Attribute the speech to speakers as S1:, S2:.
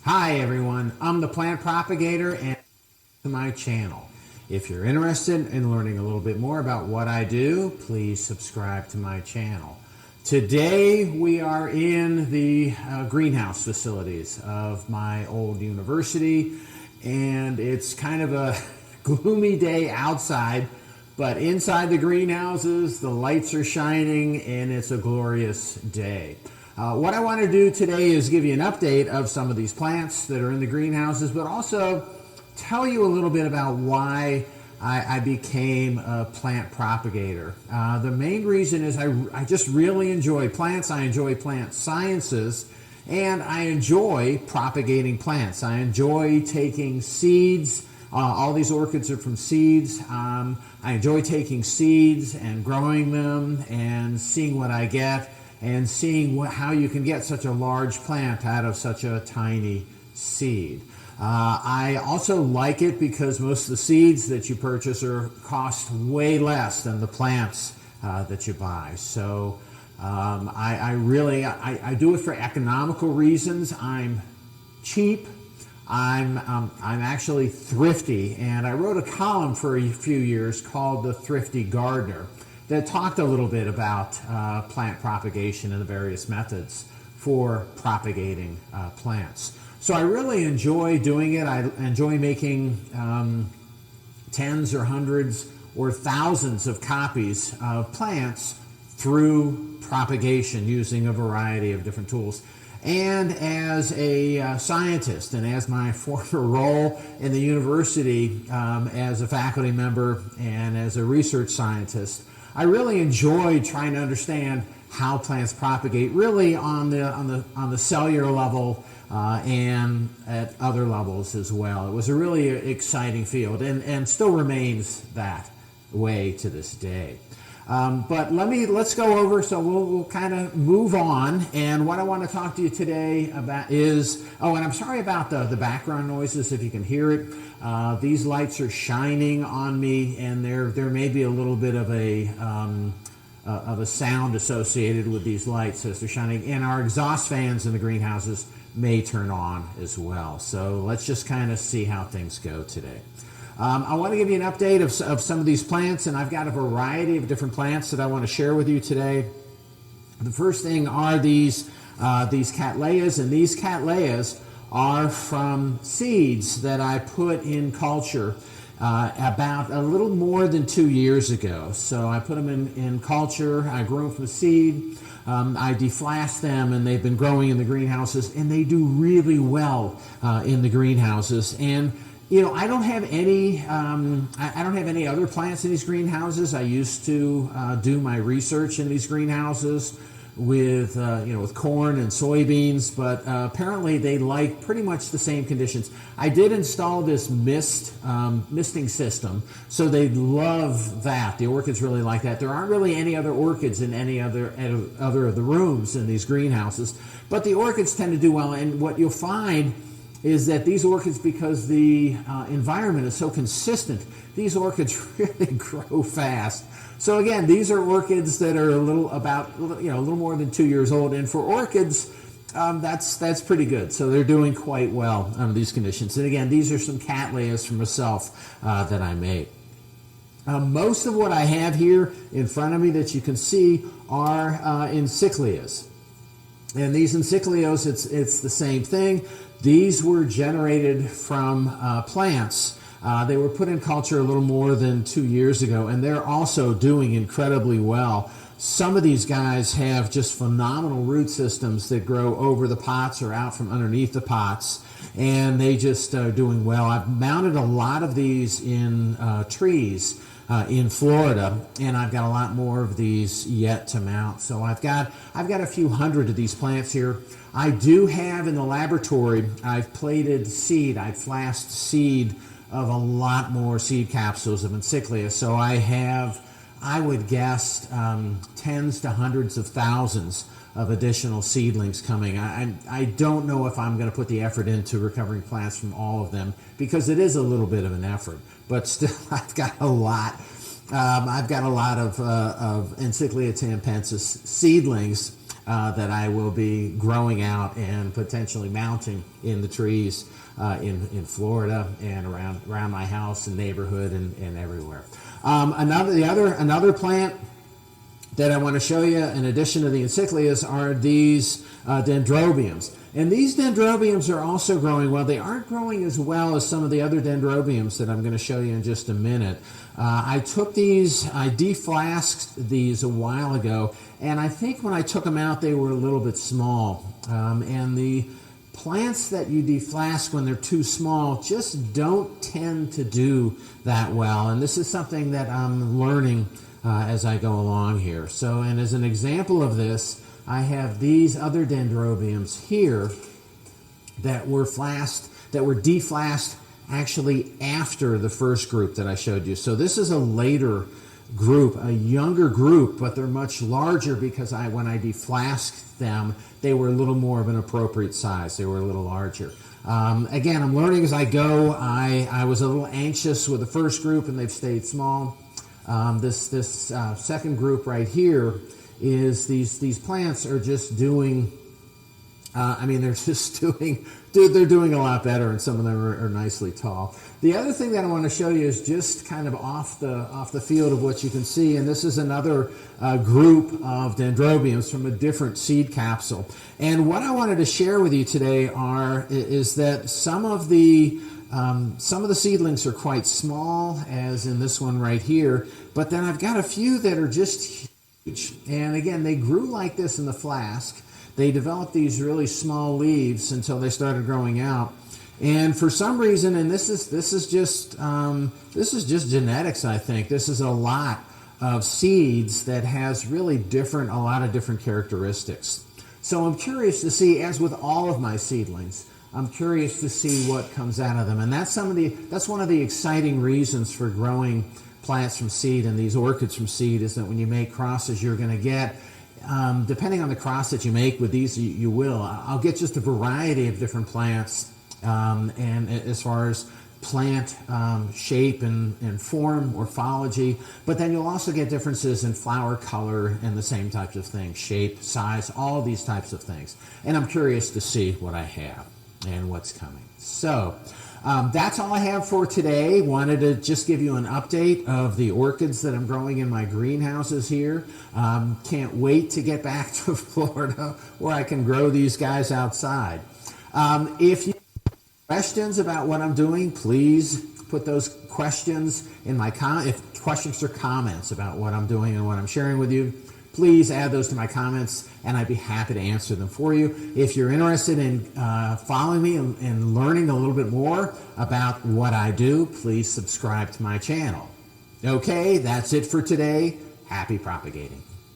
S1: Hi everyone, I'm the plant propagator and to my channel. If you're interested in learning a little bit more about what I do, please subscribe to my channel. Today we are in the greenhouse facilities of my old university, and it's kind of a gloomy day outside, but inside the greenhouses the lights are shining and it's a glorious day. What I want to do today is give you an update of some of these plants that are in the greenhouses, but also tell you a little bit about why I became a plant propagator. The main reason is I just really enjoy plants. I enjoy plant sciences, and I enjoy propagating plants. I enjoy taking seeds. All these orchids are from seeds. I enjoy taking seeds and growing them and seeing what I get, and seeing how you can get such a large plant out of such a tiny seed. I also like it because most of the seeds that you purchase cost way less than the plants that you buy. So I do it for economical reasons. I'm cheap. I'm actually thrifty, and I wrote a column for a few years called The Thrifty Gardener that talked a little bit about plant propagation and the various methods for propagating plants. So I really enjoy doing it. I enjoy making tens or hundreds or thousands of copies of plants through propagation using a variety of different tools. And as a scientist, and as my former role in the university as a faculty member and as a research scientist, I really enjoy trying to understand how plants propagate, really on the cellular level and at other levels as well. It was a really exciting field, and still remains that way to this day. But let's go over. So we'll kind of move on. And what I want to talk to you today about is, and I'm sorry about the background noises if you can hear it. These lights are shining on me, and there may be a little bit of a sound associated with these lights as they're shining. And our exhaust fans in the greenhouses may turn on as well. So let's just kind of see how things go today. I want to give you an update of some of these plants, and I've got a variety of different plants that I want to share with you today. The first thing are these Cattleyas, and these Cattleyas are from seeds that I put in culture about a little more than 2 years ago. So I put them in culture, I grew them from a seed, I deflasked them, and they've been growing in the greenhouses, and they do really well in the greenhouses. And you know, I don't have any other plants in these greenhouses. I used to do my research in these greenhouses with with corn and soybeans, but apparently they like pretty much the same conditions. I did install this misting system, so they love that. The orchids really like that. There aren't really any other orchids in any other of the rooms in these greenhouses, but the orchids tend to do well. And what you'll find is that these orchids, because the environment is so consistent, these orchids really grow fast. So again, these are orchids that are a little more than 2 years old, and for orchids, that's pretty good. So they're doing quite well under these conditions. And again, these are some Cattleyas from myself that I made. Most of what I have here in front of me that you can see are encyclias. And these encyclios, it's the same thing. These were generated from plants. They were put in culture a little more than 2 years ago, and they're also doing incredibly well. Some of these guys have just phenomenal root systems that grow over the pots or out from underneath the pots, and they just are doing well. I've mounted a lot of these in trees in Florida, and I've got a lot more of these yet to mount. So I've got a few hundred of these plants here. I do have in the laboratory, I've plated seed, I've flasked seed of a lot more seed capsules of encyclia. So I have, I would guess, tens to hundreds of thousands of additional seedlings coming. I don't know if I'm going to put the effort into recovering plants from all of them, because it is a little bit of an effort, but still I've got a lot. I've got a lot of Encyclia tampensis seedlings that I will be growing out and potentially mounting in the trees in Florida and around my house and neighborhood and everywhere. Another plant that I want to show you, in addition to the encyclias, are these Dendrobiums. And these Dendrobiums are also growing well. They aren't growing as well as some of the other Dendrobiums that I'm going to show you in just a minute. I deflasked these a while ago, and I think when I took them out, they were a little bit small. And the plants that you deflask when they're too small just don't tend to do that well. And this is something that I'm learning as I go along here. So, and as an example of this, I have these other Dendrobiums here that were deflasked actually after the first group that I showed you. So this is a later group, a younger group, but they're much larger because when I deflasked them, they were a little more of an appropriate size. They were a little larger. Again, I'm learning as I go. I was a little anxious with the first group, and they've stayed small. This second group right here is these plants are just doing, they're just they're doing a lot better, and some of them are nicely tall. The other thing that I want to show you is just kind of off the field of what you can see, and this is another group of Dendrobiums from a different seed capsule. And what I wanted to share with you today is that some of the seedlings are quite small, as in this one right here, but then I've got a few that are just huge. And again, they grew like this in the flask. They developed these really small leaves until they started growing out. And for some reason, and this is just genetics, I think. This is a lot of seeds that has really a lot of different characteristics. So I'm curious to see, as with all of my seedlings, I'm curious to see what comes out of them. And that's one of the exciting reasons for growing plants from seed and these orchids from seed, is that when you make crosses, you're going to get, depending on the cross that you make with these, I'll get just a variety of different plants, and as far as plant shape and form, morphology, but then you'll also get differences in flower color and the same types of things, shape, size, all these types of things. And I'm curious to see what I have and what's coming. So that's all I have for today. Wanted to just give you an update of the orchids that I'm growing in my greenhouses here. Can't wait to get back to Florida where I can grow these guys outside. If you have questions about what I'm doing, please put those questions in my questions or comments about what I'm doing and what I'm sharing with you. Please add those to my comments, and I'd be happy to answer them for you. If you're interested in following me and learning a little bit more about what I do, please subscribe to my channel. Okay, that's it for today. Happy propagating.